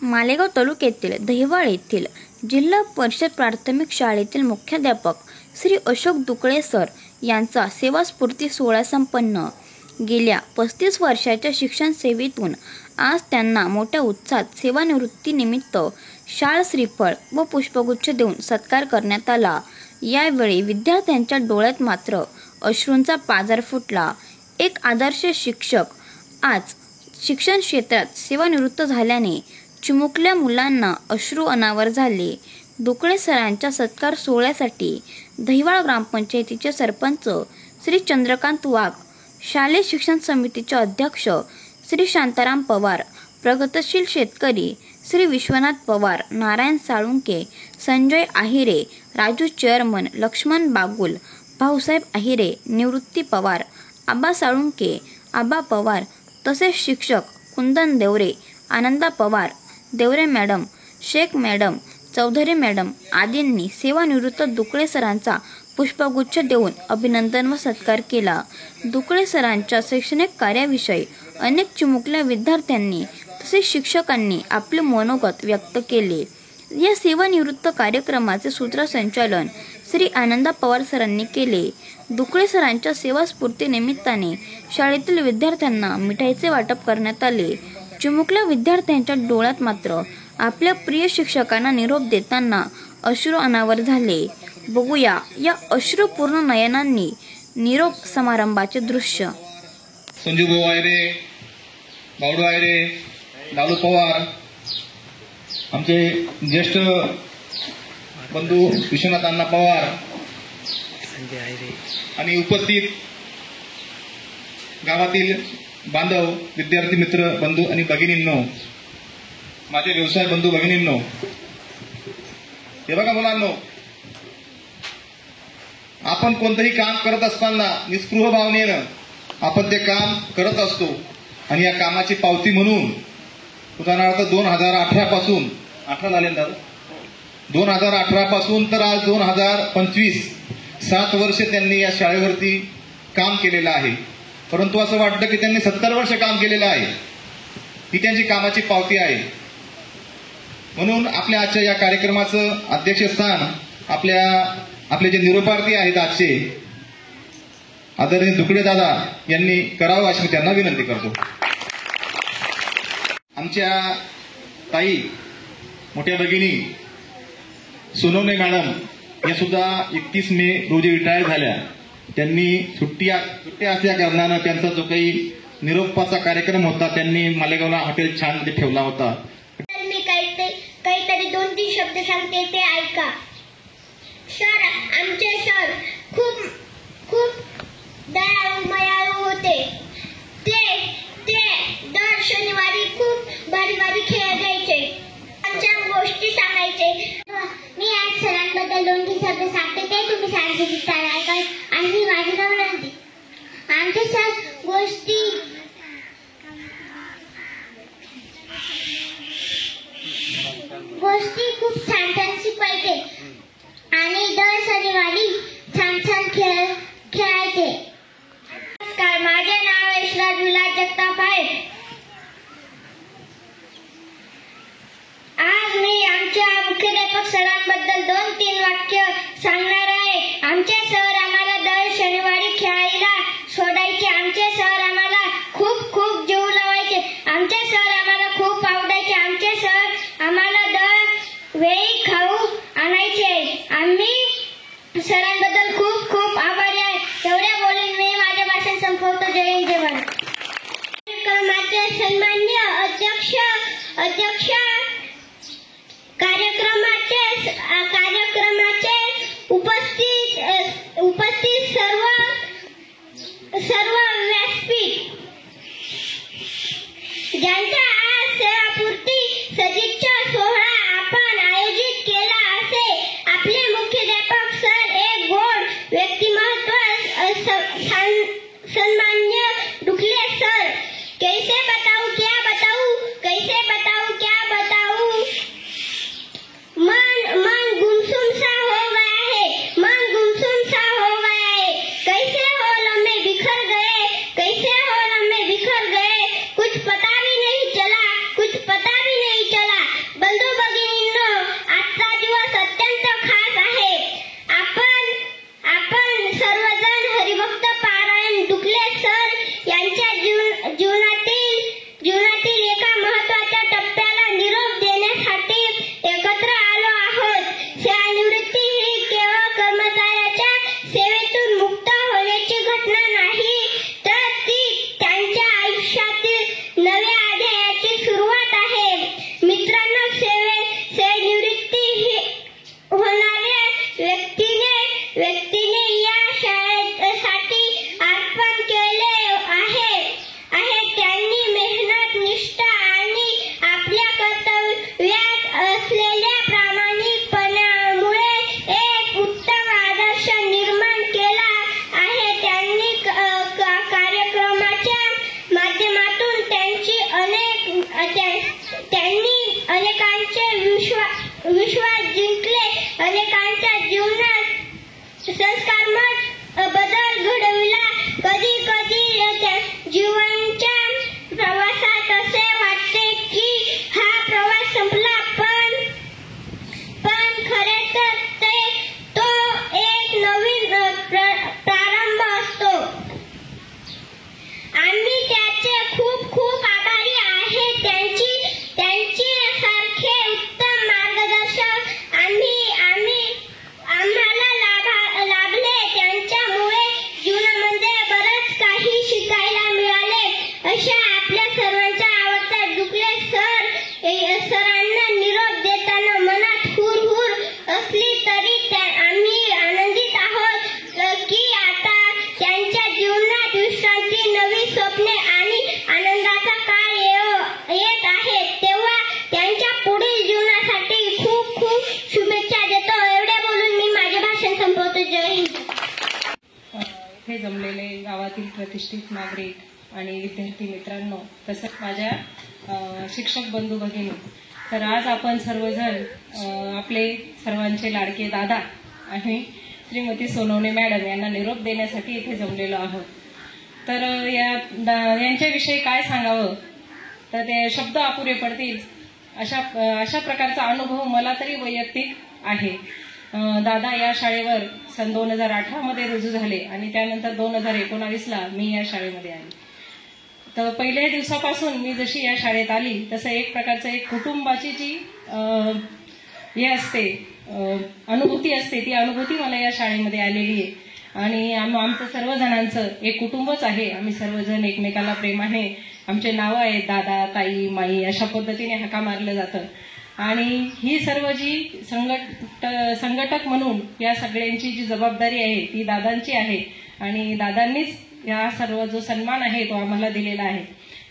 मालेगाव तालुक्यातील दहिवळ येथील जिल्हा परिषद प्राथमिक शाळेतील मुख्याध्यापक श्री अशोक दुकळे सर यांचा सेवास्फूर्ती सोहळा संपन्न. गेल्या 35 वर्षाच्या शिक्षण सेवेतून आज त्यांना मोठ्या उत्साहात सेवानिवृत्तीनिमित्त शाल श्रीफळ व पुष्पगुच्छ देऊन सत्कार करण्यात आला. यावेळी विद्यार्थ्यांच्या डोळ्यात मात्र अश्रूंचा पाझर फुटला. एक आदर्श शिक्षक आज शिक्षण क्षेत्रात सेवानिवृत्त झाल्याने चिमुकल्या मुलांना अश्रू अनावर झाले. दुकळे सरांच्या सत्कार सोहळ्यासाठी दहिवळ ग्रामपंचायतीचे सरपंच श्री चंद्रकांत वाघ, शालेय शिक्षण समितीचे अध्यक्ष श्री शांताराम पवार, प्रगतशील शेतकरी श्री विश्वनाथ पवार, नारायण साळुंके, संजय आहिरे, राजू चेअरमन, लक्ष्मण बागुल, भाऊसाहेब आहिरे, निवृत्ती पवार, आबा साळुंके, आबा पवार तसेच शिक्षक Kundan Deore, Ananda Pawar, Deore madam, Shaikh madam, Chaudhari madam आदींनी सेवानिवृत्त दुकळे सरांचा पुष्पगुच्छ देऊन अभिनंदन व सत्कार केला. दुकळे सरांच्या शैक्षणिक कार्याविषयी अनेक चिमुकल्या विद्यार्थ्यांनी तसेच शिक्षकांनी आपले मनोगत व्यक्त केले. या सेवानिवृत्त कार्यक्रमाचे सूत्रसंचालन श्री आनंदा पवार सरांनी केले. दुकळे सरांच्या सेवास्फूर्ती निमित्ताने शाळेतील विद्यार्थ्यांना मिठाईचे वाटप करण्यात आले. चिमुकल्या विद्यार्थ्यांच्या डोळ्यात मात्र आपल्या प्रिय शिक्षकांना निरोप देताना अश्रू अनावर झाले. बघूया या अश्रुपूर्ण नयनांनी निरोप समारंभाचे दृश्य. संजू भाऊ आयरे, बावडू आयरे, लालू पवार, आमचे ज्येष्ठ बंधू विश्वनाथ अण्णा पवार आणि उपस्थित गावातील बांधव, विद्यार्थी मित्र, बंधू आणि भगिनींनो, माझे व्यवसाय बंधू भगिनींनो, हे बघा मुलांनो, आपण कोणतंही काम करत असताना निस्पृह भावनेनं आपण ते काम करत असतो आणि या कामाची पावती म्हणून उदाहरणार्थ 2018 पासून 18 झाले ना 2018 पासून तर आज 2025 7 वर्ष त्यांनी या शाळेवरती काम केलेलं आहे. परंतु असं वाटतं की त्यांनी 70 वर्ष काम केलेलं आहे. ही त्यांची कामाची पावती आहे. म्हणून आपल्या आजच्या या कार्यक्रमाचं अध्यक्षस्थान आपले जे निरोपार्थी आहेत आजचे आदरणीय दुकळे दादा यांनी करावं अशी मी त्यांना विनंती करतो. आमच्या ताई, मोठ्या भगिनी सोनवणे मॅडम या सुद्धा 31 मे रोजी रिटायर झाल्या. त्यांनी सुट्ट्या असल्या कारणानं त्यांचा जो काही निरोपाचा कार्यक्रम होता त्यांनी मालेगावला हॉटेल छान मध्ये ठेवला होता. मी काहीतरी 2-3 शब्द सांगते ते ऐका. सर, आमचे सर खूप दयाळू मायाळू होते. ते दर शनिवारी खूप भारी खेळ घ्यायचे, आमच्या गोष्टी सांगायचे. मी आज सरांबद्दल 2-3 शब्द सांगते ते तुम्ही शाळेत ऐका आणि माझी विनंती. आमचे सर गोष्टी खूप छान शिकवायचे आणि दर शनिवारी छान खेळायचे. नमस्कार, माझे नाव यशराज विलास जगताप आहे. आज मी आमच्या मुख्याध्यापक सरांबद्दल 2-3 वाक्य सांगणार आहे. आमचे सर आम्हाला दर शनिवारी खेळायला सोडायचे. आमचे सर आम्हाला खूप जीव लावायचे. आमचे सर आम्हाला खूप आवडायचे. आमचे सर आम्हाला दर वेळी खाऊ आणायचे. आम्ही सरांबद्दल खूप आभारी आहे. एवढ्या बोलून मी माझे भाषण संपवतो. जय हिंद, जय भारत. कार्यक्रमाचे सन्माननीय अध्यक्ष, कार्यक्रमाचे उपस्थित सर्व व्यासपीठ ज्यांचा आज सेवापूर्ती सदिच्छा सोहळा आपण आयोजित केला असे आपले मुख्याध्यापक सर, एक गोड व्यक्तिमत्व सन्मान्य दुकळे सर. कैसे बताऊं क्या बताऊं, कैसे बताऊं क्या बताऊं, मन गुमसुम सा हो गया है, मन गुमसुम सा हो गया है. कैसे हो लम्हे बिखर गए, कैसे हो लम्हे बिखर गए, कुछ पता भी नहीं चला. विश्वास जिंकले, अनेकांच्या जीवनात संस्कारमय बदल घडविला. कधी कधी जीवनाच्या प्रवासात असे वाटते की हा प्रवास संपला, पण खरे तर तो एक नवीन प्रारंभ असतो. आम्ही त्याचे खूप खूप आभारी आहे. त्यांची सारखे उत्तम मार्गदर्शक आम्हाला लाभले. त्यांच्यामुळे जीवनामध्ये बरंच काही शिकायला मिळाले. अशा आपल्या सर्वांच्या आवडत्या डुकले सरांना निरोप देताना मनात हुरहुर असली तरी आम्ही आनंदित आहोत की आता त्यांच्या जीवनात विश्रांती, नवी स्वप्ने आणि आनंदाचा काळ येत आहे. तेव्हा त्यांच्या पुढील जीवनासाठी खूप खूप शुभेच्छा देतो. एवढे बोलून मी माझे भाषण संपवतो. जय हिंद. इथे जमलेले गावातील प्रतिष्ठित नागरिक आणि विद्यार्थी मित्रांनो, तसंच माझ्या शिक्षक बंधू भगिनी, तर आज आपण सर्वजण आपले सर्वांचे लाडके दादा आणि श्रीमती सोनवणे मॅडम यांना निरोप देण्यासाठी इथे जमलेलो आहोत. तर यांच्याविषयी काय सांगावं, तर ते शब्द अपुरे पडतील अशा प्रकारचा अनुभव मला तरी वैयक्तिक आहे. दादा या शाळेवर सन 2018 मध्ये रुजू झाले आणि त्यानंतर 2019ला मी या शाळेमध्ये आले. तर पहिल्या दिवसापासून मी जशी या शाळेत आली तसं एक प्रकारचं एक कुटुंबाची जी हे असते अनुभूती असते, ती अनुभूती मला या शाळेमध्ये आलेली आहे. आणि आमचं सर्वजणांचं एक कुटुंबच आहे. आम्ही सर्वजण एकमेकाला प्रेमाने, आमचे नावं आहेत दादा, ताई, माई, अशा पद्धतीने हाका मारलं जातं. आणि ही सर्व जी संघटक म्हणून या सगळ्यांची जी जबाबदारी आहे ती दादांची आहे. आणि दादांनीच या सर्व जो सन्मान आहे तो आम्हाला दिलेला आहे.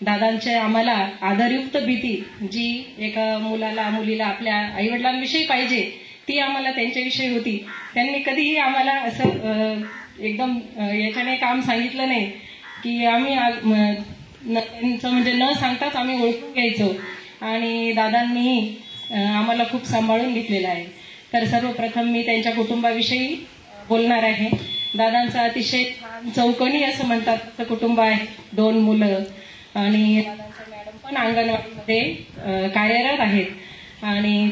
दादांचे आम्हाला आदरयुक्त भीती जी एका मुलीला आपल्या आईवडिलांविषयी पाहिजे ती आम्हाला त्यांच्याविषयी होती. त्यांनी कधीही आम्हाला असं एकदम याच्याने काम सांगितलं नाही की आम्ही त्यांचं म्हणजे न सांगताच आम्ही ओळखून घ्यायचो. आणि दादांनीही आम्हाला खूप सांभाळून घेतलेलं आहे. तर सर्वप्रथम मी त्यांच्या कुटुंबाविषयी बोलणार आहे. दादांचं अतिशय छान चौकोनी असं म्हणतात तसं कुटुंब आहे. 2 मुलं आणि दादांच्या मॅडम पण अंगणवाडीमध्ये कार्यरत आहेत आणि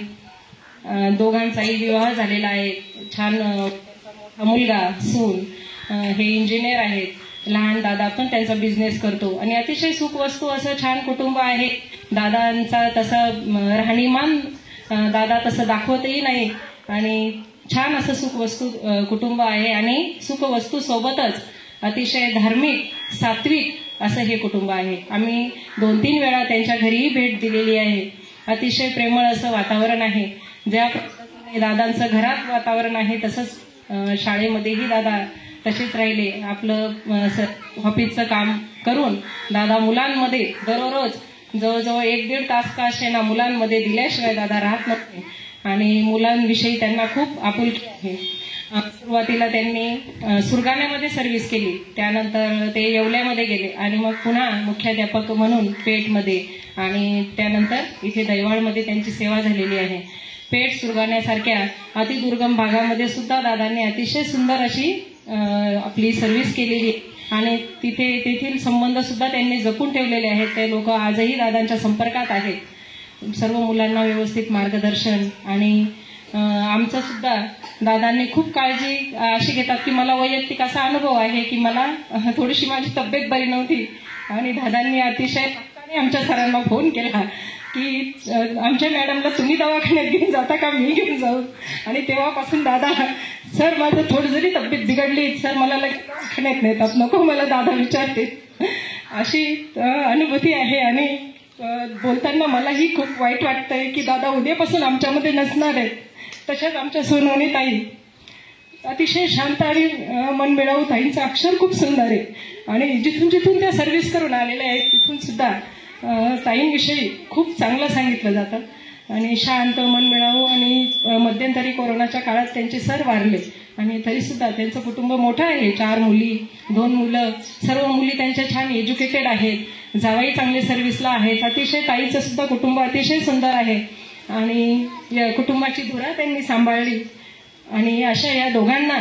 दोघांचाही विवाह झालेला आहे. छान मोठा मुलगा, सून हे इंजिनियर आहेत. लहान दादा पण त्यांचा बिझनेस करतो आणि अतिशय सुखवस्तू असं छान कुटुंब आहे. दादांचा तसं राहणीमान दादा तसं दाखवतही नाही आणि छान असं सुखवस्तू कुटुंब आहे. आणि सुखवस्तू सोबतच अतिशय धार्मिक, सात्विक असं हे कुटुंब आहे. आम्ही 2-3 वेळा त्यांच्या घरीही भेट दिलेली आहे. अतिशय प्रेमळ असं वातावरण आहे. ज्या पद्धतीने दादांचं घरात वातावरण आहे तसंच शाळेमध्येही दादा तसेच राहिले. आपलं ऑफिसचं काम करून दादा मुलांमध्ये दररोज जवळजवळ 1-1.5 तास का असे ना मुलांमध्ये दिल्याशिवाय दादा राहत नव्हते. आणि मुलांविषयी त्यांना खूप आपुलकी आहे. सुरुवातीला त्यांनी सुरगाण्यामध्ये सर्व्हिस केली, त्यानंतर ते येवल्यामध्ये गेले आणि मग पुन्हा मुख्याध्यापक म्हणून पेठमध्ये आणि त्यानंतर इथे दैवाळमध्ये त्यांची सेवा झालेली आहे. पेठ, सुरगाण्यासारख्या अतिदुर्गम भागामध्ये सुद्धा दादांनी अतिशय सुंदर अशी आपली सर्व्हिस केलेली आणि तेथील संबंध सुद्धा त्यांनी जपून ठेवलेले आहेत. ते लोक आजही दादांच्या संपर्कात आहेत. सर्व मुलांना व्यवस्थित मार्गदर्शन आणि आमचं सुद्धा दादांनी खूप काळजी अशी घेतात की मला वैयक्तिक असा अनुभव आहे की मला थोडीशी माझी तब्येत बरी नव्हती आणि दादांनी अतिशय हक्काने आमच्या सरांना फोन केला की आमच्या मॅडमला तुम्ही दवाखान्यात घेऊन जाता का, मी घेऊन जाऊ. आणि तेव्हापासून दादा, सर माझं थोडी जरी तब्येत बिघडली सर मला लगेच दवाखान्यात नेतात, नको मला दादा विचारते, अशी अनुभूती आहे. आणि बोलताना मलाही खूप वाईट वाटतंय की दादा उद्यापासून आमच्यामध्ये नसणार आहेत. तशाच आमच्या सोनवणी ताई अतिशय शांत आणि मनमिळावू, ताईंचं अक्षर खूप सुंदर आहे आणि जिथून त्या सर्व्हिस करून आलेल्या आहेत तिथून सुद्धा ताईंविषयी खूप चांगलं सांगितलं जातं. आणि शांत, मनमिळावू आणि मध्यंतरी कोरोनाच्या काळात त्यांचे सर वारले आणि तरीसुद्धा त्यांचं कुटुंब मोठं आहे. 4 मुली, 2 मुलं, सर्व मुली त्यांच्या छान एज्युकेटेड आहेत. जावाई चांगले सर्व्हिसला आहेत. अतिशय ताईचं सुद्धा कुटुंब अतिशय सुंदर आहे. आणि या कुटुंबाची धुरा त्यांनी सांभाळली. आणि अशा या दोघांना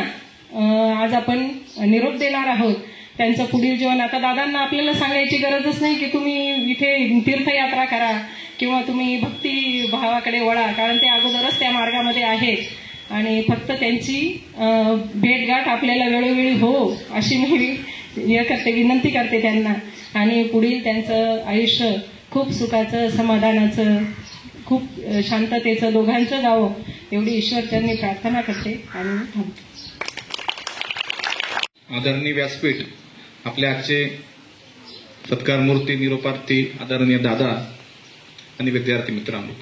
आज आपण निरोप देणार आहोत. त्यांचं पुढील जीवन आता दादांना आपल्याला सांगायची गरजच नाही की तुम्ही इथे तीर्थयात्रा करा किंवा तुम्ही भक्ती भावाकडे वळा, कारण ते अगोदरच त्या मार्गामध्ये आहेत. आणि फक्त त्यांची भेटगाठ आपल्याला वेळोवेळी हो अशी मी विनंती करते त्यांना. आणि पुढील त्यांचं आयुष्य खूप सुखाचं, समाधानाचं, खूप शांततेचं दोघांचं जावं एवढी ईश्वरचरणी प्रार्थना करते आणि थांबते. आदरणीय व्यासपीठ, आपल्या आजचे सत्कारमूर्ती, निरोपार्थी आदरणीय दादा आणि विद्यार्थी मित्रांनो,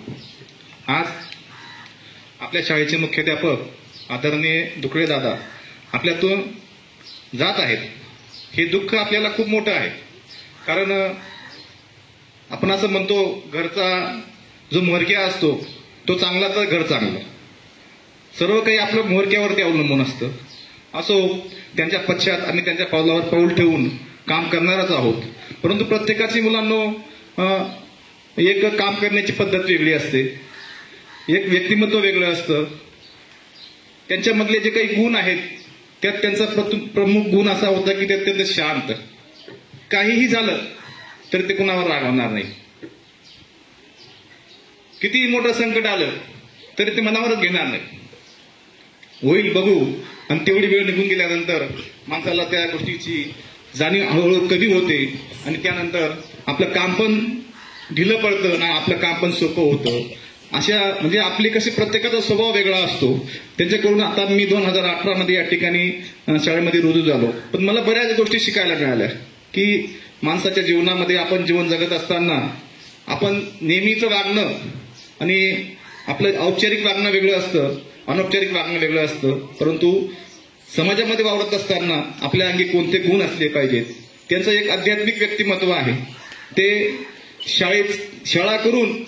आज आपल्या शाळेचे मुख्याध्यापक आदरणीय दुकळे दादा आपल्यातून जात आहेत. हे दुःख आपल्याला खूप मोठं आहे, कारण आपण असं म्हणतो घरचा जो म्होरक्या असतो तो चांगला तर घर चांगलं, सर्व काही आपलं म्होरक्यावरती अवलंबून असतं. असो, त्यांच्या पश्चात आम्ही त्यांच्या पावलावर पाऊल ठेवून काम करणारच आहोत. परंतु प्रत्येकाची मुलांनो एक काम करण्याची पद्धत वेगळी असते, एक व्यक्तिमत्व वेगळं असतं. त्यांच्यामधले जे काही गुण आहेत त्यात त्यांचा प्रमुख गुण असा होता की ते अत्यंत शांत. काहीही झालं तरी ते कुणावर रागवणार नाही. कितीही मोठं संकट आलं तरी ते मनावरच घेणार नाही. होईल बघू, आणि तेवढी वेळ निघून गेल्यानंतर माणसाला त्या गोष्टीची जाणीव हळूहळू कमी होते आणि त्यानंतर आपलं काम पण ढिलं पडतं ना, आपलं काम पण सोपं होतं. अशा म्हणजे आपले कसे प्रत्येकाचा स्वभाव वेगळा असतो. त्यांच्याकडून आता मी 2018 मध्ये या ठिकाणी शाळेमध्ये रुजू झालो, पण मला बऱ्याच गोष्टी शिकायला मिळाल्या की माणसाच्या जीवनामध्ये आपण जीवन जगत असताना आपण नेहमीचं वागणं आणि आपलं औपचारिक वागणं वेगळं असतं, अनौपचारिक वागणं वेगळं असतं. परंतु समाजामध्ये वावरत असताना आपल्या अंगी कोणते गुण असले पाहिजेत, त्यांचं एक आध्यात्मिक व्यक्तिमत्व आहे. ते शाळा करून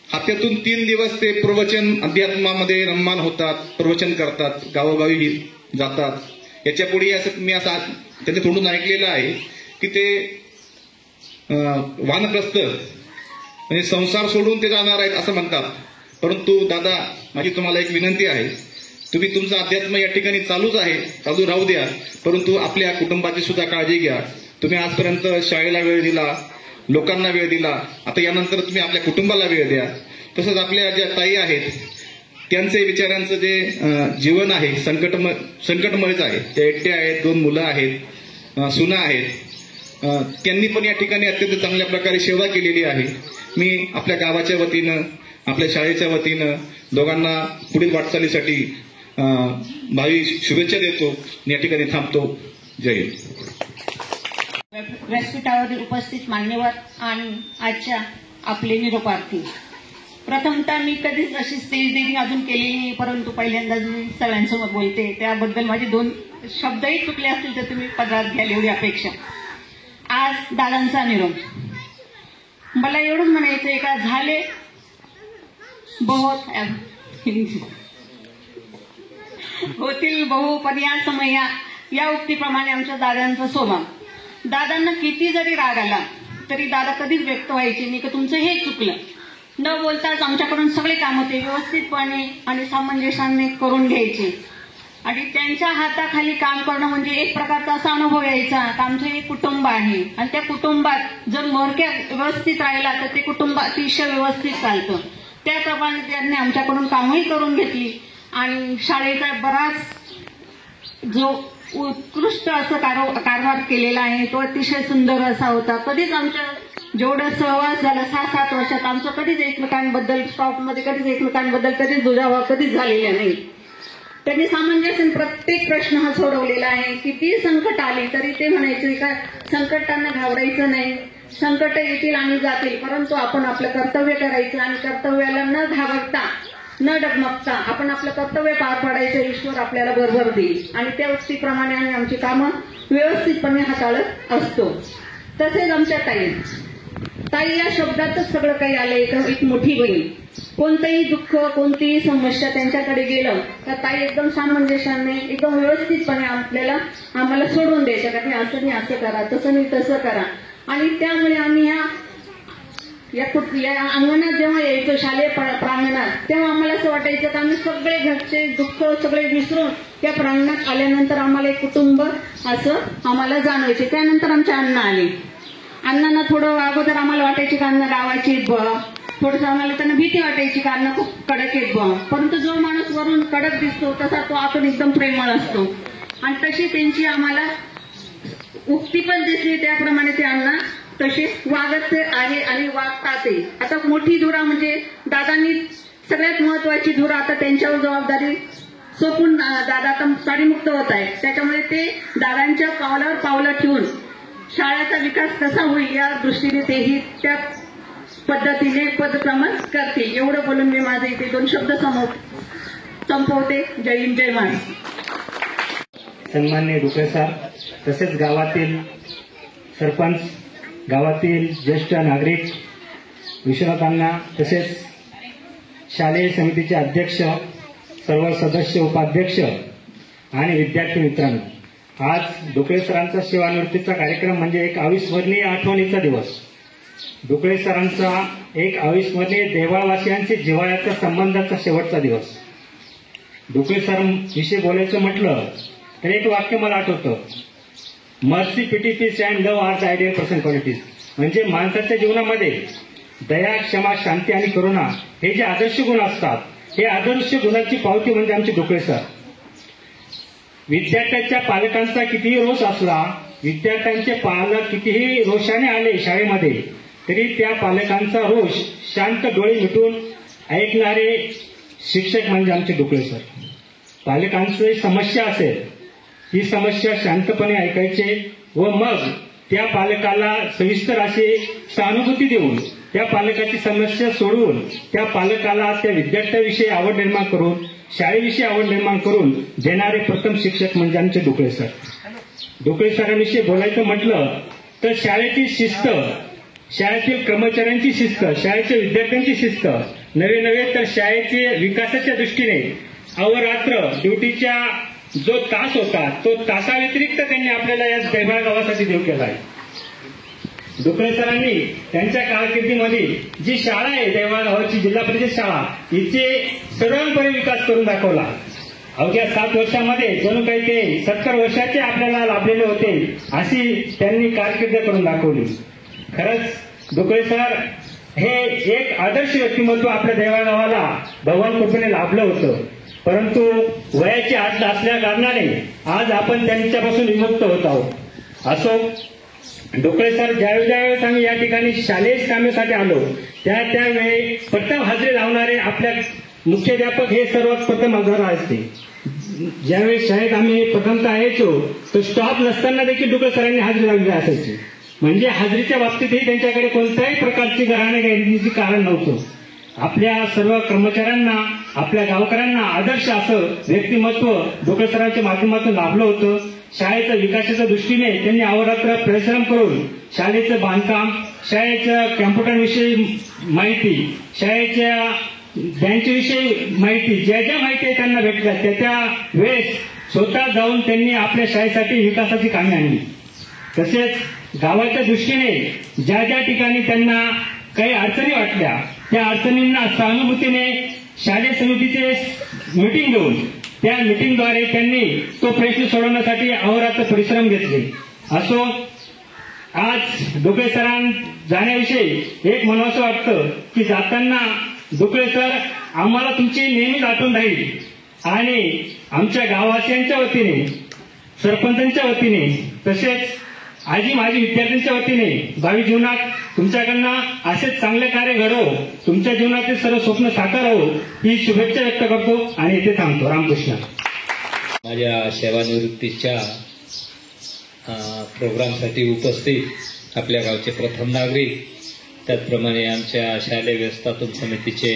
हप्त्यातून 3 दिवस ते प्रवचन अध्यात्मामध्ये रममान होतात, प्रवचन करतात, गावोगावी जातात. याच्यापुढे असं मी असं त्यांच्या तोंडून ऐकलेलं आहे की ते वानप्रस्थ म्हणजे संसार सोडून ते जाणार आहेत असं म्हणतात. परंतु दादा, माझी तुम्हाला एक विनंती आहे, तुम्ही तुमचं अध्यात्म या ठिकाणी चालूच आहे, चालू राहू द्या, परंतु आपल्या कुटुंबाची सुद्धा काळजी घ्या. तुम्ही आजपर्यंत शाळेला वेळ दिला, लोकांना वेळ दिला, आता यानंतर तुम्ही आपल्या कुटुंबाला वेळ द्या. तसंच आपल्या ज्या ताई आहेत त्यांचे विचारांचं जे जीवन आहे संकटमयच आहे. त्या एकट्या आहेत, 2 मुलं आहेत, सुना आहेत. त्यांनी पण या ठिकाणी अत्यंत चांगल्या प्रकारे सेवा केलेली आहे. मी आपल्या गावाच्या वतीनं, आपल्या शाळेच्या वतीनं दोघांना पुढील वाटचालीसाठी भावी शुभेच्छा देतो. या ठिकाणी थांबतो. जय हिंद. व्यासपीठावर उपस्थित मान्यवर आणि आजच्या आपले निरोपार्थी, प्रथमतः मी कधीच अशी स्टेज डेअरिंग अजून केलेली नाही, परंतु पहिल्यांदाच मी सगळ्यांसमोर बोलते. त्याबद्दल माझे 2 शब्दही चुकले असतील तर तुम्ही पदरात घ्याल एवढी अपेक्षा. आज दादांचा निरोप, मला एवढंच म्हणायचं आहे का झाले बहुत होतील बहु पण या समया, या उक्तीप्रमाणे आमच्या दादांचा स्वभाव. दादांना किती जरी राग आला तरी दादा कधीच व्यक्त व्हायचे नाही की तुमचं हे चुकलं. न बोलताच आमच्याकडून सगळे कामं ते व्यवस्थितपणे आणि सामंजस्याने करून घ्यायचे. आणि त्यांच्या हाताखाली काम करणं म्हणजे एक प्रकारचा असा अनुभव यायचा की आमचं एक कुटुंब आहे आणि त्या कुटुंबात जर म्होरक्या व्यवस्थित राहिला तर ते कुटुंब अतिशय व्यवस्थित चालतं. त्याप्रमाणे त्यांनी आमच्याकडून कामही करून घेतली आणि शाळेचा बराच जो उत्कृष्ट असं कारभार केलेला आहे तो अतिशय सुंदर असा होता. कधीच आमच्या जेवढा सहवास झाला 6-7 वर्षात आमचं कधीच एकमेकांबद्दल स्टॉपमध्ये कधीच एकमेकांबद्दल कधीच दुजाभाव कधीच झालेला नाही. त्यांनी सामंजस्याने प्रत्येक प्रश्न हा सोडवलेला आहे. किती संकट आले तरी ते म्हणायचे का संकटांना घाबरायचं नाही, संकट येतील आणि जातील, परंतु आपण आपलं कर्तव्य करायचं आणि कर्तव्याला न घाबरता न डगमगता आपण आपलं कर्तव्य पार पाडायचं. ईश्वर आपल्याला भरभर देईल आणि त्या उक्तीप्रमाणे आम्ही आमची कामं व्यवस्थितपणे हाताळत असतो. तसेच आमच्या ताई या शब्दातच सगळं काही आलंय. एक मोठी बहीण, कोणतंही दुःख कोणतीही समस्या त्यांच्याकडे गेलं तर ताई एकदम सामंजस्याने एकदम व्यवस्थितपणे आम्हाला सोडून द्यायच्या का असं नाही असं करा, तसं नाही तसं करा. आणि त्यामुळे आम्ही या अंगणात जेव्हा यायचो शालेय प्रांगणात, तेव्हा आम्हाला असं वाटायचं की आम्ही सगळे घरचे दुःख सगळे विसरून त्या प्रांगणात आल्यानंतर आम्हाला एक कुटुंब असं आम्हाला जाणवायचे. त्यानंतर आमचे अण्णा आले. अण्णांना थोडं अगोदर आम्हाला वाटायचे की अण्णा गावाची थोडंसं आम्हाला त्यांना भीती वाटायची की अण्णा खूप कडक आहेत बुवा, परंतु जो माणूस वरून कडक दिसतो तसा तो आतून एकदम प्रेमळ असतो. आणि तशी त्यांची आम्हाला उक्ती पण दिसली, त्याप्रमाणे ते अण्णा तसे वागत आहे आणि वागतात. आता मोठी धुरा म्हणजे दादांनी सगळ्यात महत्वाची धुरा आता त्यांच्यावर जबाबदारी सोपून दादा आता कार्यमुक्त होत आहे. त्याच्यामुळे ते दादांच्या पावलावर पावलं ठेवून शाळेचा विकास कसा होईल या दृष्टीने तेही त्या पद्धतीने पदक्रमण करते. एवढं बोलून मी माझे इथे 2 शब्द संपवते. जय हिंद, जय महाराष्ट्र. सन्माननीय डुकळे सर, तसेच गावातील सरपंच, गावातील ज्येष्ठ नागरिक, विश्वनाथांना, तसेच शालेय समितीचे अध्यक्ष, सर्व सदस्य, उपाध्यक्ष आणि विद्यार्थी मित्रांनो, आज डुकळे सरांचा सेवानिवृत्तीचा कार्यक्रम म्हणजे एक अविस्मरणीय आठवणीचा दिवस. डुकळे सरांचा एक अविस्मरणीय देवावासियांशी जिव्हाळ्याचा संबंधाचा शेवटचा दिवस. डुकळे सरांविषयी बोलायचं म्हटलं तर एक वाक्य मला आठवतं, mercy, pity, peace and love are the ideal person qualities. म्हणजे माणसाच्या जीवनामध्ये दया, क्षमा, शांती आणि करुणा हे जे आदर्श गुण असतात, हे आदर्श गुणांची पावती म्हणजे आमचे डुकळे सर. विद्यार्थ्यांच्या पालकांचा कितीही रोष असला, विद्यार्थ्यांचे पालक कितीही रोषाने आले शाळेमध्ये, तरी त्या पालकांचा रोष शांत डोळे मिटून ऐकणारे शिक्षक म्हणजे आमचे डुकळे सर. पालकांची समस्या असेल, ही समस्या शांतपणे ऐकायचे व मग त्या पालकाला सविस्तर अशी सहानुभूती देऊन त्या पालकाची समस्या सोडवून त्या पालकाला त्या विद्यार्थ्याविषयी आवड निर्माण करून, शाळेविषयी आवड निर्माण करून देणारे प्रथम शिक्षक म्हणजे आमचे डुकळे सर. डुकळे सरांविषयी बोलायचं म्हटलं तर शाळेची शिस्त, शाळेतील कर्मचाऱ्यांची शिस्त, शाळेच्या विद्यार्थ्यांची शिस्त, नवे तर शाळेचे विकासाच्या दृष्टीने अवरात्र ड्युटीच्या जो तास होता तो तासाव्यतिरिक्त त्यांनी आपल्याला या दैबाळ गावासाठी देऊ केला आहे. डुकळे सरांनी त्यांच्या कारकिर्दीमध्ये जी शाळा आहे दैबाळ गावाची जिल्हा परिषद शाळा, हिचे सर्वांपणे विकास करून दाखवला. अवघ्या 7 वर्षामध्ये जणू काही ते 70 वर्षाचे आपल्याला लाभलेले होते अशी त्यांनी कारकीर्द करून दाखवली. खरंच डुकळे सर हे एक आदर्श व्यक्तिमत्व आपल्या दैबाळ गावाला भगवान कृपेने लाभलं होतं. परंतु वयाची आठ असल्या कारणाने आज आपण त्यांच्यापासून विमुक्त होत आहोत. असो, डुकळे सर ज्यावेळेस आम्ही या ठिकाणी शालेय कामासाठी आलो त्यावेळी प्रथम हजेरी लावणारे आपल्या मुख्याध्यापक हे सर्वात प्रथम हजर असते. ज्यावेळी शाळेत आम्ही प्रथमतः यायचो तर स्टॉप नसताना देखील डुकळे सरांनी हजेरी लावली असायची. म्हणजे हजेरीच्या बाबतीतही त्यांच्याकडे कोणत्याही प्रकारची घराणे घेण्याची कारण नव्हतं. आपल्या सर्व कर्मचाऱ्यांना, आपल्या गावकऱ्यांना आदर्श असं व्यक्तिमत्व डुकळे सरांच्या माध्यमातून लाभलं होतं. शाळेच्या विकासाच्या दृष्टीने त्यांनी अहोरात्र परिश्रम करून शाळेचं बांधकाम, शाळेच्या कॅम्प्युटरविषयी माहिती, शाळेच्या बँकेविषयी माहिती, ज्या ज्या माहिती त्यांना भेटल्या त्या वेळेस स्वतः जाऊन त्यांनी आपल्या शाळेसाठी विकासाची कामे आणली. तसेच गावाच्या दृष्टीने ज्या ज्या ठिकाणी त्यांना काही अडचणी वाटल्या त्या अडचणींना सहानुभूतीने शालेय समितीचे मीटिंग घेऊन त्या मीटिंगद्वारे त्यांनी तो प्रश्न सोडवण्यासाठी अहोरात्र परिश्रम घेतले. असो, आज डुकळे सरां जाण्याविषयी एक म्हणावंसं वाटतं की जाताना डुकळे सर आम्हाला तुमची नेहमीच आठवण राहील आणि आमच्या गाववासियांच्या वतीने, सरपंचांच्या वतीने, तसेच आजी माजी विद्यार्थ्यांच्या वतीने भावी जीवनात तुमच्याकडनं असेच चांगले कार्य घडो, तुमच्या जीवनातील सर्व स्वप्न साकार हो ही शुभेच्छा व्यक्त करतो आणि इथे थांबतो. रामकृष्ण. माझ्या सेवानिवृत्तीच्या प्रोग्रामसाठी उपस्थित आपल्या गावचे प्रथम नागरिक, त्याचप्रमाणे आमच्या शालेय व्यवस्थापन समितीचे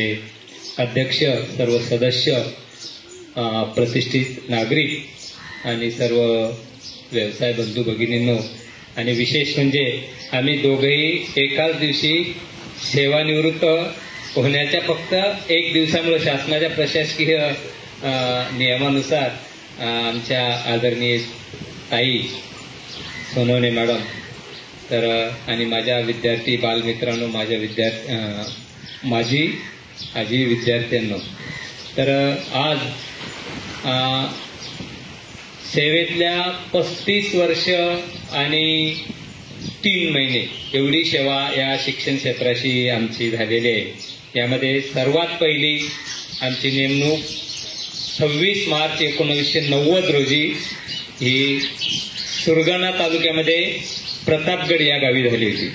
अध्यक्ष, सर्व सदस्य, प्रतिष्ठित नागरिक आणि सर्व व्यवसाय बंधू भगिनींनो, आणि विशेष म्हणजे आम्ही दोघेही एकाच दिवशी सेवानिवृत्त होण्याच्या फक्त 1 दिवसामुळे शासनाच्या प्रशासकीय नियमानुसार आमच्या आदरणीय ताई सोनवणे मॅडम तर आणि माझ्या विद्यार्थी बालमित्रांनो, माझी आजी विद्यार्थ्यांनो, तर आज सेवेतल्या 35 वर्ष आणि 3 महिने एवढी सेवा या शिक्षण क्षेत्राशी आमची झालेली आहे. यामध्ये सर्वात पहिली आमची नेमणूक 26 मार्च 1990 रोजी ही सुरगाणा तालुक्यामध्ये प्रतापगड या गावी झाली होती.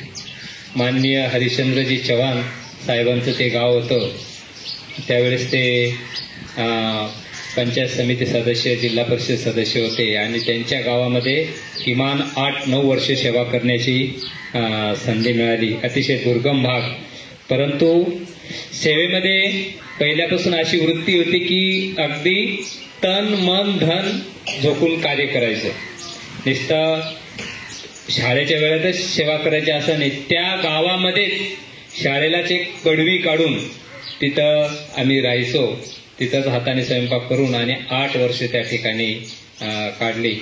माननीय हरिश्चंद्रजी चव्हाण साहेबांचं ते गाव होतं. त्यावेळेस ते पंचायत समिती सदस्य, जिल्हा परिषद सदस्य होते आणि त्यांच्या गावामध्ये किमान 8-9 वर्ष सेवा करण्याची संधी मिळाली. अतिशय दुर्गम भाग, परंतु सेवेमध्ये पहिल्यापासून अशी वृत्ती होती की अगदी तन मन धन झोकून कार्य करायचं. नुसतं शाळेच्या वेळेतच सेवा करायची असं नाही, त्या गावामध्येच शाळेलाच एक कडवी काढून तिथं आम्ही राहायचो. तिथंच हाताने स्वयंपाक करून आणि 8 वर्ष त्या ठिकाणी काढली.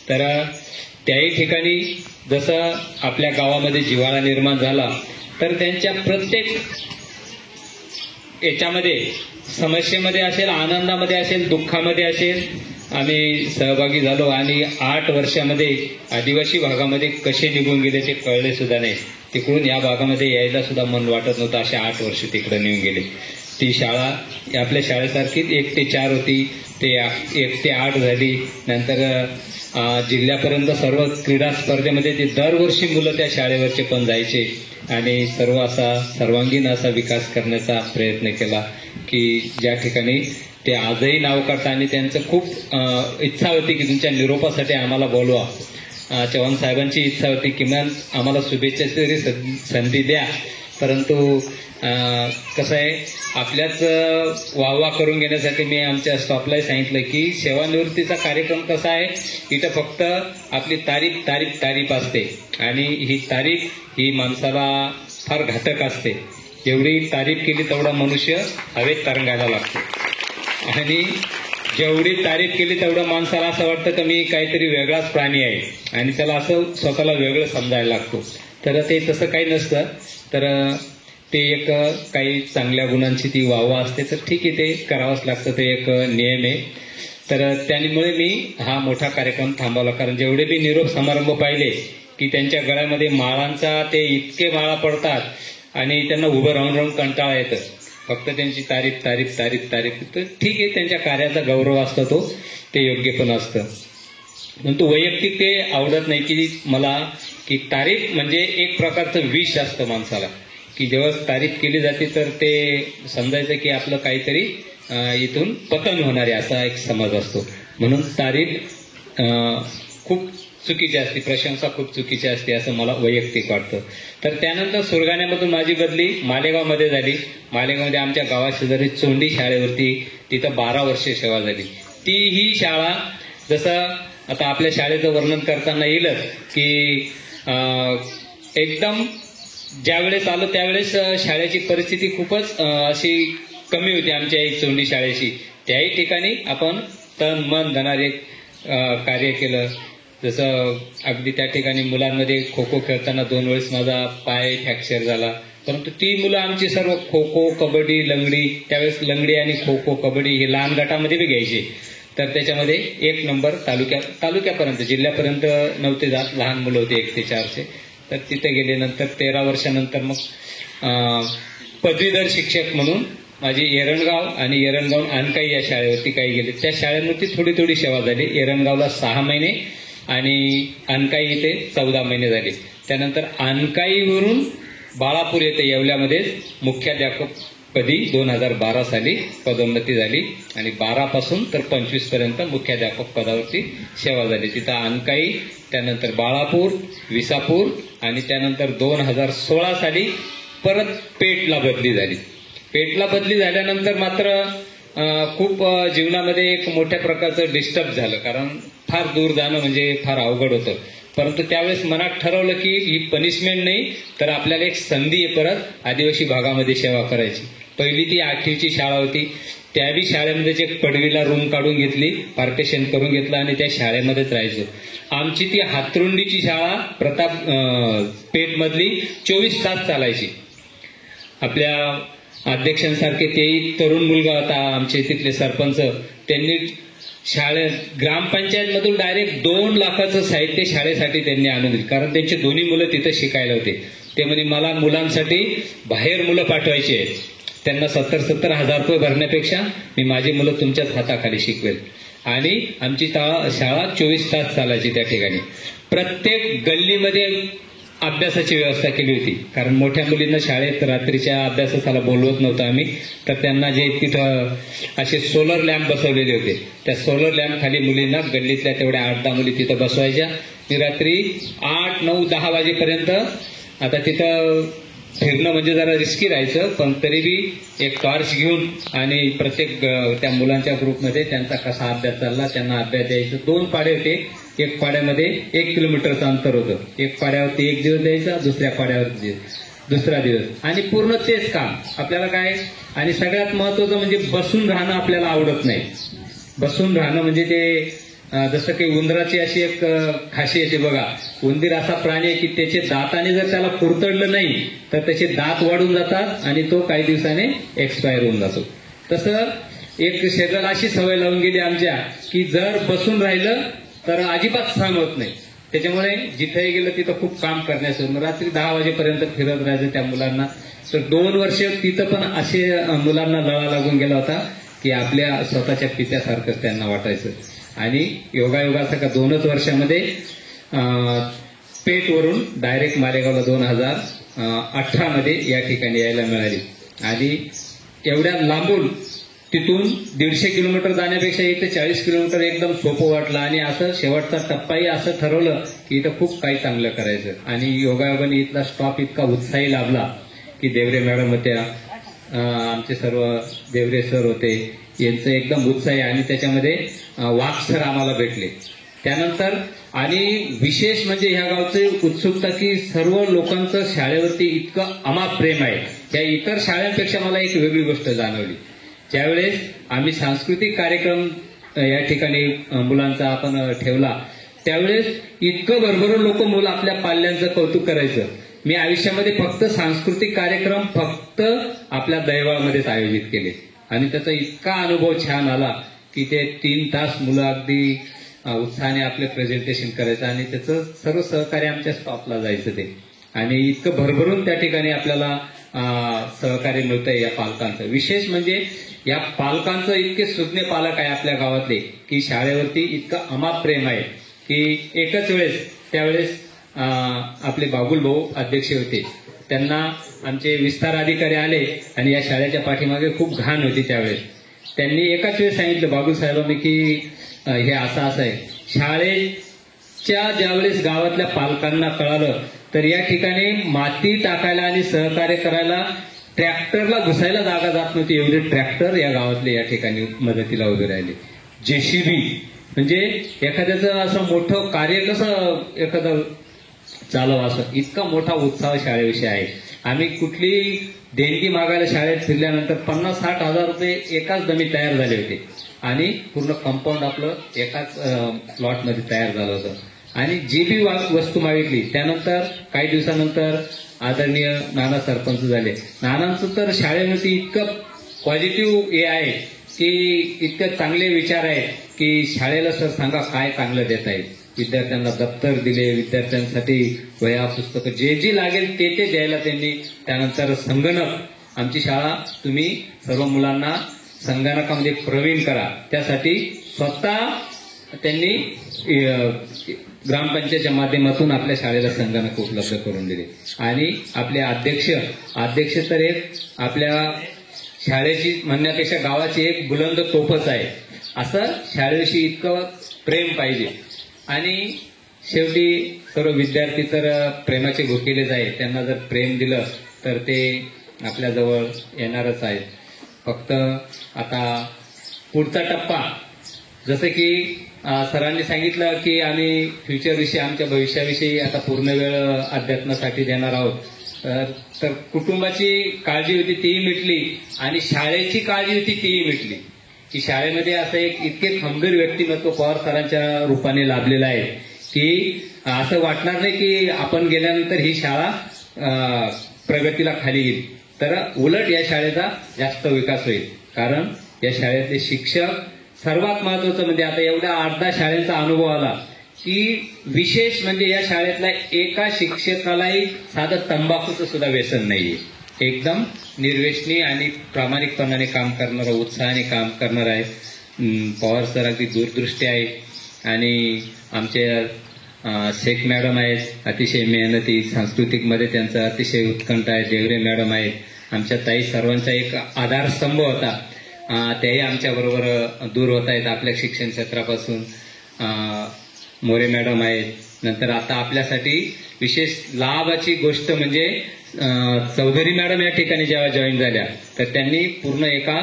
तर त्याही ठिकाणी जसं आपल्या गावामध्ये जिव्हाळा निर्माण झाला, तर त्यांच्या प्रत्येक याच्यामध्ये, समस्येमध्ये असेल, आनंदामध्ये असेल, दुःखामध्ये असेल, आम्ही सहभागी झालो. आणि 8 वर्षामध्ये आदिवासी भागामध्ये कसे निघून गेले ते कळले सुद्धा नाही. तिकडून या भागामध्ये यायला सुद्धा मन वाटत नव्हतं. असे 8 वर्ष तिकडे निघून गेले. ती शाळा आपल्या शाळेसारखीच 1 ते 4 होती, ते 1 ते 8 झाली. नंतर जिल्ह्यापर्यंत सर्व क्रीडा स्पर्धेमध्ये ते दरवर्षी मुलं त्या शाळेवरचे पण जायचे आणि सर्वांगीण असा विकास करण्याचा प्रयत्न केला की ज्या ठिकाणी ते आजही नाव काढतात. आणि त्यांचं खूप इच्छा होती की तुमच्या निरोपासाठी आम्हाला बोलवा. चव्हाण साहेबांची इच्छा होती किमान आम्हाला शुभेच्छाची तरी संधी द्या. परंतु कसं आहे, आपल्याच वाहवा करून घेण्यासाठी मी आमच्या स्टॉपलाही सांगितलं की सेवानिवृत्तीचा कार्यक्रम कसा आहे, इथं फक्त आपली तारीफ असते आणि ही तारीफ ही माणसाला फार घातक असते. जेवढी तारीफ केली तेवढा मनुष्य हवेत तरंगायला लागतो आणि जेवढी तारीफ केली तेवढं माणसाला असं वाटतं की मी काहीतरी वेगळाच प्राणी आहे आणि त्याला असं स्वतःला वेगळं समजायला लागतो. तर ते तसं काही नसतं. तर ते एक काही चांगल्या गुणांची ती वाहवा असते, तर ठीक आहे, ते करावंच लागतं, ते एक नियम आहे. तर त्यामुळे मी हा मोठा कार्यक्रम थांबवला. कारण जेवढे बी निरोप समारंभ पाहिले की त्यांच्या गळ्यामध्ये माळांचा ते इतके माळा पडतात आणि त्यांना उभं राहून कंटाळा येतं. फक्त त्यांची तारीफ. तर ठीक आहे, त्यांच्या कार्याचा गौरव असतो, तो ते योग्य पण असतं. परंतु वैयक्तिक ते आवडत नाही की मला की तारीफ म्हणजे एक प्रकारचं विष असतं माणसाला, की जेव्हा तारीफ केली जाते तर ते समजायचं की आपलं काहीतरी इथून पतन होणार आहे असा एक समज असतो. म्हणून तारीफ खूप चुकीची असते, प्रशंसा खूप चुकीची असते असं मला वैयक्तिक वाटतं. तर त्यानंतर सुरगाण्यामधून माझी बदली मालेगावमध्ये झाली. मालेगावमध्ये आमच्या गावाशेजारी चोंडी शाळेवरती तिथं 12 वर्षे सेवा झाली. ती ही शाळा जसं आता आपल्या शाळेचं वर्णन करताना येईलच की एकदम ज्यावेळेस आलो त्यावेळेस शाळेची परिस्थिती खूपच अशी कमी होती आमच्या चोंडी शाळेची. त्याही ठिकाणी आपण तन मन धनारे कार्य केलं. जसं अगदी त्या ठिकाणी मुलांमध्ये खो खो खेळताना 2 वेळेस माझा पाय फ्रॅक्चर झाला. परंतु ती मुलं आमची सर्व खो खो, कबड्डी, लंगडी, त्यावेळेस लंगडी आणि खो खो, कबड्डी हे लहान गटामध्ये बी घ्यायचे. तर त्याच्यामध्ये 1 नंबर तालुक्यापर्यंत, जिल्ह्यापर्यंत नव्हते जात, लहान मुलं होते 1 ते 4चे. तर तिथे गेले. नंतर 13 वर्षानंतर मग पदवीधर शिक्षक म्हणून माझी एरणगाव आणि एरणगाव अनकाई या शाळेवरती काही गेले. त्या शाळेवरती थोडी सेवा झाली. एरणगावला 6 महिने आणि अनकाई इथे 14 महिने झाले. त्यानंतर अनकाईवरून बाळापूर येथे येवल्यामध्ये मुख्याध्यापकपदी 2012 साली पदोन्नती झाली आणि 12 पासून तर 25 पर्यंत मुख्याध्यापक पदावरती सेवा झाली. तिथं अनकाई, त्यानंतर बाळापूर, विसापूर आणि त्यानंतर 2016 साली परत पेठला बदली झाली. पेठला बदली झाल्यानंतर मात्र खूप जीवनामध्ये एक मोठ्या प्रकारचं डिस्टर्ब झालं, कारण फार दूर जाणं म्हणजे फार अवघड होतं. परंतु त्यावेळेस मनात ठरवलं की ही पनिशमेंट नाही तर आपल्याला एक संधी आहे परत आदिवासी भागामध्ये सेवा करायची. पहिली ती 8वीची शाळा होती. त्याही शाळेमध्येच एक पडवीला रूम काढून घेतली, पार्टिशन करून घेतलं आणि त्या शाळेमध्येच राहायचो. आमची ती हातरुंडीची शाळा प्रताप पेठमधली 24 तास चालायची. आपल्या अध्यक्षांसारखे तेही तरुण मुलगा होता आमचे तिथले सरपंच, त्यांनी ग्रामपंचायतमधून डायरेक्ट 2 लाखाचं साहित्य शाळेसाठी त्यांनी आणून दिलं, कारण त्यांचे दोन्ही मुलं तिथं शिकायला होते. ते म्हणे मला मुलांसाठी बाहेर मुलं पाठवायची आहेत, त्यांना 70-70 हजार रुपये भरण्यापेक्षा मी माझी मुलं तुमच्याच हाताखाली शिकवेल. आणि आमची शाळा 24 तास चालायची. त्या ठिकाणी प्रत्येक गल्लीमध्ये अभ्यासाची व्यवस्था केली होती, कारण मोठ्या मुलींना शाळेत रात्रीच्या अभ्यासाला बोलवत नव्हतं आम्ही, तर त्यांना जे तिथं असे सोलर लॅम्प बसवलेले होते, त्या सोलर लॅम्प खाली मुलींना गल्लीतल्या तेवढ्या 8-10 मुली तिथं बसवायच्या. मी रात्री 8, 9, 10 वाजेपर्यंत, आता तिथं फिरणं म्हणजे जरा रिस्की राहायचं, पण तरी बी एक टॉर्च घेऊन आणि प्रत्येक त्या मुलांच्या ग्रुपमध्ये त्यांचा कसा अभ्यास चालला त्यांना अभ्यास द्यायचं. 2 पाडे होते, एक पाड्यामध्ये 1 किलोमीटरचं अंतर होतं. एक पाड्यावरती 1 दिवस द्यायचा, दुसऱ्या पाड्यावरती दुसरा दिवस, आणि पूर्ण तेच काम आपल्याला काय. आणि सगळ्यात महत्वाचं म्हणजे बसून राहणं आपल्याला आवडत नाही. बसून राहणं म्हणजे ते जसं काही उंदराची अशी एक खासियत आहे बघा, उंदीर असा प्राणी आहे की त्याचे दाताने जर त्याला कुरतडलं नाही तर त्याचे दात वाढून जातात आणि तो काही दिवसाने एक्सपायर होऊन जातो. तसं एक शरीराला अशी सवय लावून गेली आमच्या की जर बसून राहिलं तर अजिबात सहन होत नाही. त्याच्यामुळे जिथेही गेलं तिथं खूप काम करण्याचं, रात्री 10 वाजेपर्यंत फिरत राहायचं त्या मुलांना. तर 2 वर्ष तिथं पण असे मुलांना लळा लागून गेला होता की आपल्या स्वतःच्या पित्यासारखंच त्यांना वाटायचं. आणि योगायोगाचं का 2च वर्षामध्ये पेठवरून डायरेक्ट मालेगावला 2018 मध्ये या ठिकाणी यायला मिळाली. आणि एवढ्या लांबून तिथून 150 किलोमीटर जाण्यापेक्षा इथं 40 किलोमीटर एकदम सोपं वाटलं. आणि असं शेवटचा टप्पाही असं ठरवलं की इथं खूप काही चांगलं करायचं. आणि योगायोगाने इथला स्टॉप इतका उत्साही लाभला की देवरे मॅडम होत्या, आमचे सर्व देवरे सर होते, यांचं एकदम उत्साही. आणि त्याच्यामध्ये वाघ सर आम्हाला भेटले त्यानंतर. आणि विशेष म्हणजे ह्या गावची उत्सुकता की सर्व लोकांचं शाळेवरती इतकं अमाप प्रेम आहे. त्या इतर शाळांपेक्षा मला एक वेगळी गोष्ट जाणवली. ज्यावेळेस आम्ही सांस्कृतिक कार्यक्रम या ठिकाणी मुलांचा आपण ठेवला, त्यावेळेस इतकं भरभरून लोक मुलं आपल्या पाल्यांचं कौतुक करायचं. मी आयुष्यामध्ये फक्त सांस्कृतिक कार्यक्रम फक्त आपल्या दैवाळमध्येच आयोजित केले आणि त्याचा इतका अनुभव छान आला की ते 3 तास मुलं अगदी उत्साहाने आपले प्रेझेंटेशन करायचं आणि त्याचं सर्व सहकार्य आमच्या स्टॉपला जायचं ते. आणि इतकं भरभरून त्या ठिकाणी आपल्याला सहकार्य मिळतंय या पालकांचं. विशेष म्हणजे या पालकांचं इतके सुज्ञ पालक आहे आपल्या गावातले की शाळेवरती इतकं अमाप प्रेम आहे की एकच वेळेस त्यावेळेस आपले बाबुल भाऊ अध्यक्ष होते, त्यांना आमचे विस्तार अधिकारी आले आणि या शाळेच्या पाठीमागे खूप घाण होती. त्यावेळेस त्यांनी एकाच वेळेस सांगितलं बाबुल साहेबांनी की हे असं आहे. शाळेच्या ज्यावेळेस गावातल्या पालकांना कळालं तर या ठिकाणी माती टाकायला आणि सहकार्य करायला ट्रॅक्टरला घुसायला जागा जात नव्हती, एवढे ट्रॅक्टर या गावातले या ठिकाणी मदतीला उभे राहिले. JCB म्हणजे एखाद्याचं असं मोठं कार्य कसं एखादं चालव असं इतका मोठा उत्साह शाळेविषयी आहे. आम्ही कुठली देणगी मागायला शाळेत फिरल्यानंतर 50-60 हजार रुपये एकाच दमी तयार झाले होते आणि पूर्ण कंपाऊंड आपलं एकाच प्लॉटमध्ये तयार झालं होतं. आणि जी बी वस्तू मागितली त्यानंतर काही दिवसानंतर आदरणीय नाना सरपंच झाले. नानांचं तर शाळेमध्ये इतकं पॉझिटिव्ह हे आहे की इतकं चांगले विचार आहेत की शाळेला सर सांगा काय चांगलं देत आहे. विद्यार्थ्यांना दप्तर दिले, विद्यार्थ्यांसाठी वह्या पुस्तकं जे लागेल ते द्यायला त्यांनी. त्यानंतर संगणक, आमची शाळा तुम्ही सर्व मुलांना संगणकामध्ये प्रवीण करा, त्यासाठी स्वतः त्यांनी ग्रामपंचायतच्या माध्यमातून आपल्या शाळेला संगणक उपलब्ध करून दिले. आणि आपले अध्यक्ष तर एक आपल्या शाळेची म्हणण्यापेक्षा गावाची एक बुलंद तोफच आहे. असं शाळेविषयी इतकं प्रेम पाहिजे. आणि शेवटी सर्व विद्यार्थी तर प्रेमाचे भुकेलेच आहेत, त्यांना जर प्रेम दिलं तर ते आपल्याजवळ येणारच आहेत. फक्त आता पुढचा टप्पा जसं की सरांनी सांगितलं की आम्ही फ्युचरविषयी आमच्या भविष्याविषयी आता पूर्ण वेळ अध्यात्मासाठी देणार आहोत. तर कुटुंबाची काळजी होती तीही मिटली आणि शाळेची काळजी होती तीही मिटली. की शाळेमध्ये असं एक इतके खंबीर व्यक्तिमत्व पवार सरांच्या रूपाने लाभलेलं आहे की असं वाटणार नाही की आपण गेल्यानंतर ही शाळा प्रगतीला खाली येईल. तर उलट या शाळेचा जास्त विकास होईल. कारण या शाळेतले शिक्षक सर्वात महत्वाचं म्हणजे आता एवढ्या 8-10 शाळेचा अनुभव आला की विशेष म्हणजे या शाळेतल्या एका शिक्षकालाही साधं तंबाखूचं सुद्धा व्यसन नाहीये. एकदम निर्व्यसनी आणि प्रामाणिकपणाने काम करणारा, उत्साहाने काम करणार आहे. पवार सर अगदी दूरदृष्टी आहे. आणि आमचे शेख मॅडम आहेत, अतिशय मेहनती, सांस्कृतिकमध्ये त्यांचा अतिशय उत्कंठ आहे. देवरे मॅडम आहेत. आमच्या ताई सर्वांचा एक आधारस्तंभ होता. त्याही आमच्याबरोबर दूर होत आहेत आपल्या शिक्षण क्षेत्रापासून. मोरे मॅडम आहेत. नंतर आता आपल्यासाठी विशेष लाभाची गोष्ट म्हणजे चौधरी मॅडम या ठिकाणी जेव्हा जॉईन झाल्या तर त्यांनी पूर्ण एका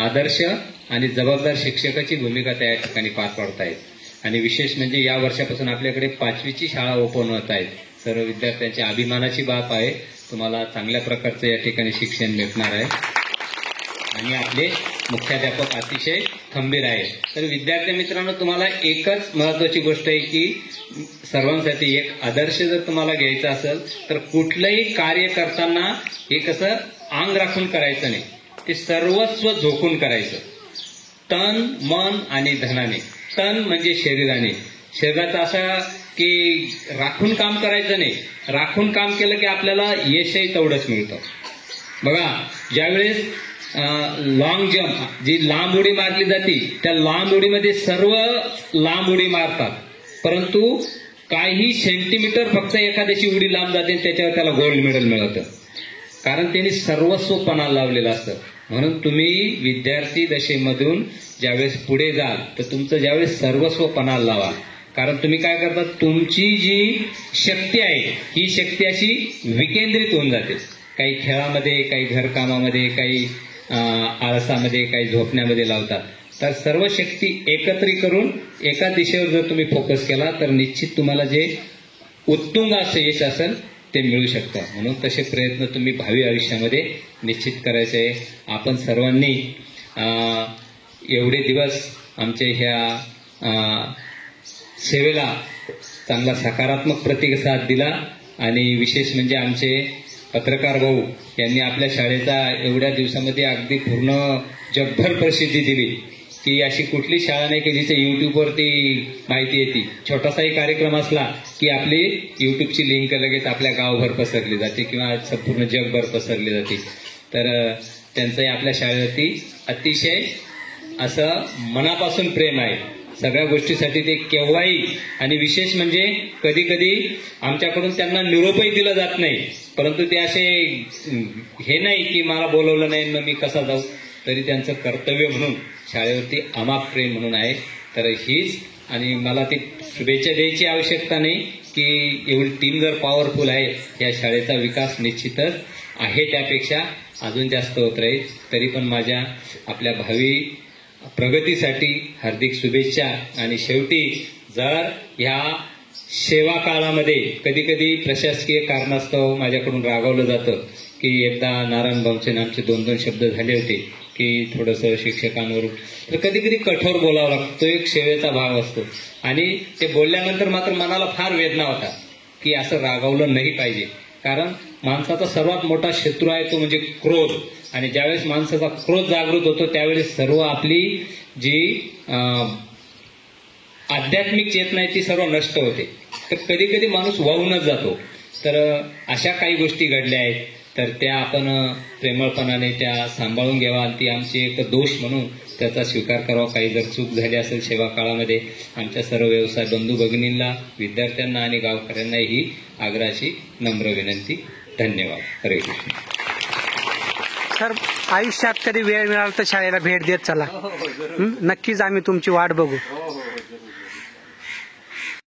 आदर्श आणि जबाबदार शिक्षकाची भूमिका त्या ठिकाणी पार पाडतायत. आणि विशेष म्हणजे या वर्षापासून आपल्याकडे 5वीची शाळा ओपन होत आहेत. सर्व विद्यार्थ्यांच्या अभिमानाची बाब आहे. तुम्हाला चांगल्या प्रकारचं या ठिकाणी शिक्षण मिळणार आहे. आणि आपले मुख्याध्यापक अतिशय खंबीर आहेत. तर विद्यार्थी मित्रांनो, तुम्हाला एकच महत्वाची गोष्ट आहे की सर्वांसाठी एक आदर्श जर तुम्हाला घ्यायचा असेल तर कुठलंही कार्य करताना हे कसं अंग राखून करायचं नाही, ते सर्वस्व झोकून करायचं. तन, मन आणि धनाने. तन म्हणजे शरीराने. शरीराचं असं की राखून काम करायचं नाही. राखून काम केलं की आपल्याला यशही तेवढंच मिळतं. बघा, ज्यावेळेस लॉंग जम्प जी लांब उडी मारली जाते त्या लांब उडीमध्ये सर्व लांब उडी मारतात, परंतु काही सेंटीमीटर फक्त एखाद्याची उडी लांब जाते आणि त्याच्यावर त्याला गोल्ड मेडल मिळतं. कारण त्यांनी सर्वस्व पणाला लावलेलं असतं. म्हणून तुम्ही विद्यार्थी दशेमधून ज्यावेळेस पुढे जाल तर तुमचं ज्यावेळेस सर्वस्व पणाला लावा. कारण तुम्ही काय करता, तुमची जी शक्ती आहे ही शक्ती अशी विकेंद्रित होऊन जाते. काही खेळामध्ये, काही घरकामामध्ये, काही आळसामध्ये, काही झोपण्यामध्ये लावतात. तर सर्व शक्ती एकत्रित करून एका दिशेवर जर तुम्ही फोकस केला तर निश्चित तुम्हाला जे उत्तुंग असं यश असेल ते मिळू शकतं. म्हणून तसे प्रयत्न तुम्ही भावी आयुष्यामध्ये निश्चित करायचे आहे. आपण सर्वांनी एवढे दिवस आमच्या ह्या सेवेला चांगला सकारात्मक प्रतिसाद दिला. आणि विशेष म्हणजे आमचे पत्रकार भाऊ यांनी आपल्या शाळेचा एवढ्या दिवसामध्ये अगदी पूर्ण जगभर प्रसिद्धी दिली की अशी कुठली शाळा नाही की जिथे युट्यूबवरती माहिती येते. छोटासाही कार्यक्रम असला की आपली युट्यूबची लिंक लगेच आपल्या गावभर पसरली जाते किंवा संपूर्ण जगभर पसरली जाते. तर त्यांचंही आपल्या शाळेवरती अतिशय असं मनापासून प्रेम आहे. सगळ्या गोष्टीसाठी ते केव्हाही, आणि विशेष म्हणजे कधी कधी आमच्याकडून त्यांना निरोपही दिला जात नाही, परंतु ते असे हे नाही की मला बोलवलं नाही मग मी कसा जाऊ, तरी त्यांचं कर्तव्य म्हणून शाळेवरती अमाप प्रेम म्हणून आहे. तर हीच, आणि मला ती शुभेच्छा द्यायची आवश्यकता नाही की एवढी टीम जर पॉवरफुल आहे या शाळेचा विकास निश्चितच आहे त्यापेक्षा अजून जास्त होत राहील. तरी पण माझ्या आपल्या भावी प्रगतीसाठी हार्दिक शुभेच्छा. आणि शेवटी जर ह्या सेवा काळामध्ये कधी कधी प्रशासकीय कारणास्तव माझ्याकडून रागावलं जातं की एकदा नारायण भाऊचे आमचे 2-2 शब्द झाले होते की थोडंसं शिक्षकांवर, तर कधी कधी कठोर बोलावं लागतं. तो एक सेवेचा भाग असतो. आणि ते बोलल्यानंतर मात्र मनाला फार वेदना होता की असं रागावलं नाही पाहिजे. कारण माणसाचा सर्वात मोठा शत्रू आहे तो म्हणजे क्रोध. आणि ज्यावेळेस माणसाचा क्रोध जागृत होतो त्यावेळेस सर्व आपली जी आध्यात्मिक चेतना आहे ती सर्व नष्ट होते. तर कधी कधी माणूस वाहूनच जातो. तर अशा काही गोष्टी घडल्या आहेत तर त्या आपण प्रेमळपणाने त्या सांभाळून घ्यावा. आणि ती आमची एक दोष म्हणून त्याचा स्वीकार करावा. काही जर चूक झाली असेल सेवा काळामध्ये आमच्या सर्व व्यवसाय बंधू भगिनींना, विद्यार्थ्यांना आणि गावकऱ्यांना ही आग्रहाची नम्र विनंती. धन्यवाद. हरे कृष्ण. सर, आयुष्यात कधी वेळ मिळाला तर शाळेला भेट देत चला. नक्कीच आम्ही तुमची वाट बघू.